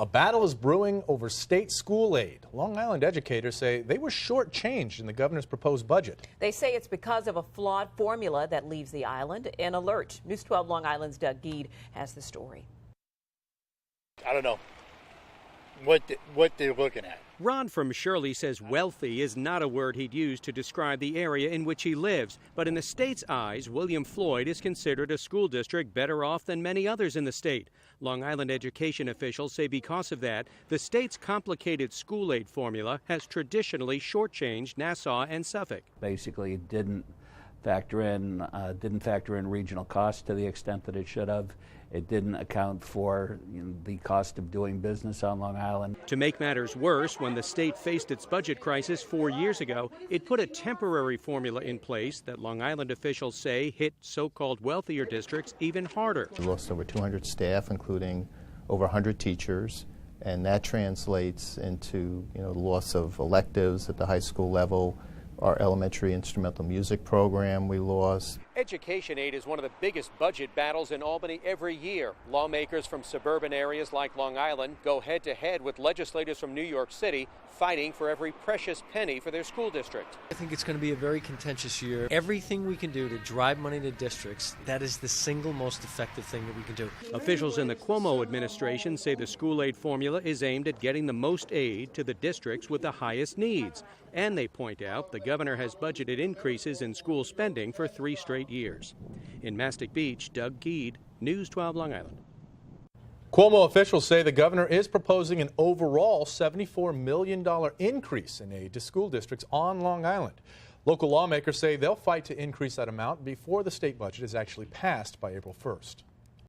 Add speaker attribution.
Speaker 1: A battle is brewing over state school aid. Long Island educators say they were shortchanged in the governor's proposed budget.
Speaker 2: They say it's because of a flawed formula that leaves the island in alert. News 12 Long Island's Doug Geed has the story.
Speaker 3: I don't know what they're looking at.
Speaker 4: Ron from Shirley says wealthy is not a word he'd use to describe the area in which he lives. But in the state's eyes, William Floyd is considered a school district better off than many others in the state. Long Island education officials say because of that, the state's complicated school aid formula has traditionally shortchanged Nassau and Suffolk.
Speaker 5: Basically, it didn't factor in regional costs to the extent that it should have. It didn't account for the cost of doing business on Long Island.
Speaker 4: To make matters worse, when the state faced its budget crisis 4 years ago, it put a temporary formula in place that Long Island officials say hit so-called wealthier districts even harder.
Speaker 6: We lost over 200 staff, including over 100 teachers, and that translates into the loss of electives at the high school level. Our elementary instrumental music program we lost.
Speaker 4: Education aid is one of the biggest budget battles in Albany every year. Lawmakers from suburban areas like Long Island go head-to-head with legislators from New York City fighting for every precious penny for their school district.
Speaker 7: I think it's going to be a very contentious year. Everything we can do to drive money to districts, that is the single most effective thing that we can do.
Speaker 4: Officials in the Cuomo administration say the school aid formula is aimed at getting the most aid to the districts with the highest needs. And they point out the governor has budgeted increases in school spending for 3 straight years. In Mastic Beach, Doug Geed, News 12 Long Island.
Speaker 1: Cuomo officials say the governor is proposing an overall $74 million increase in aid to school districts on Long Island. Local lawmakers say they'll fight to increase that amount before the state budget is actually passed by April 1st.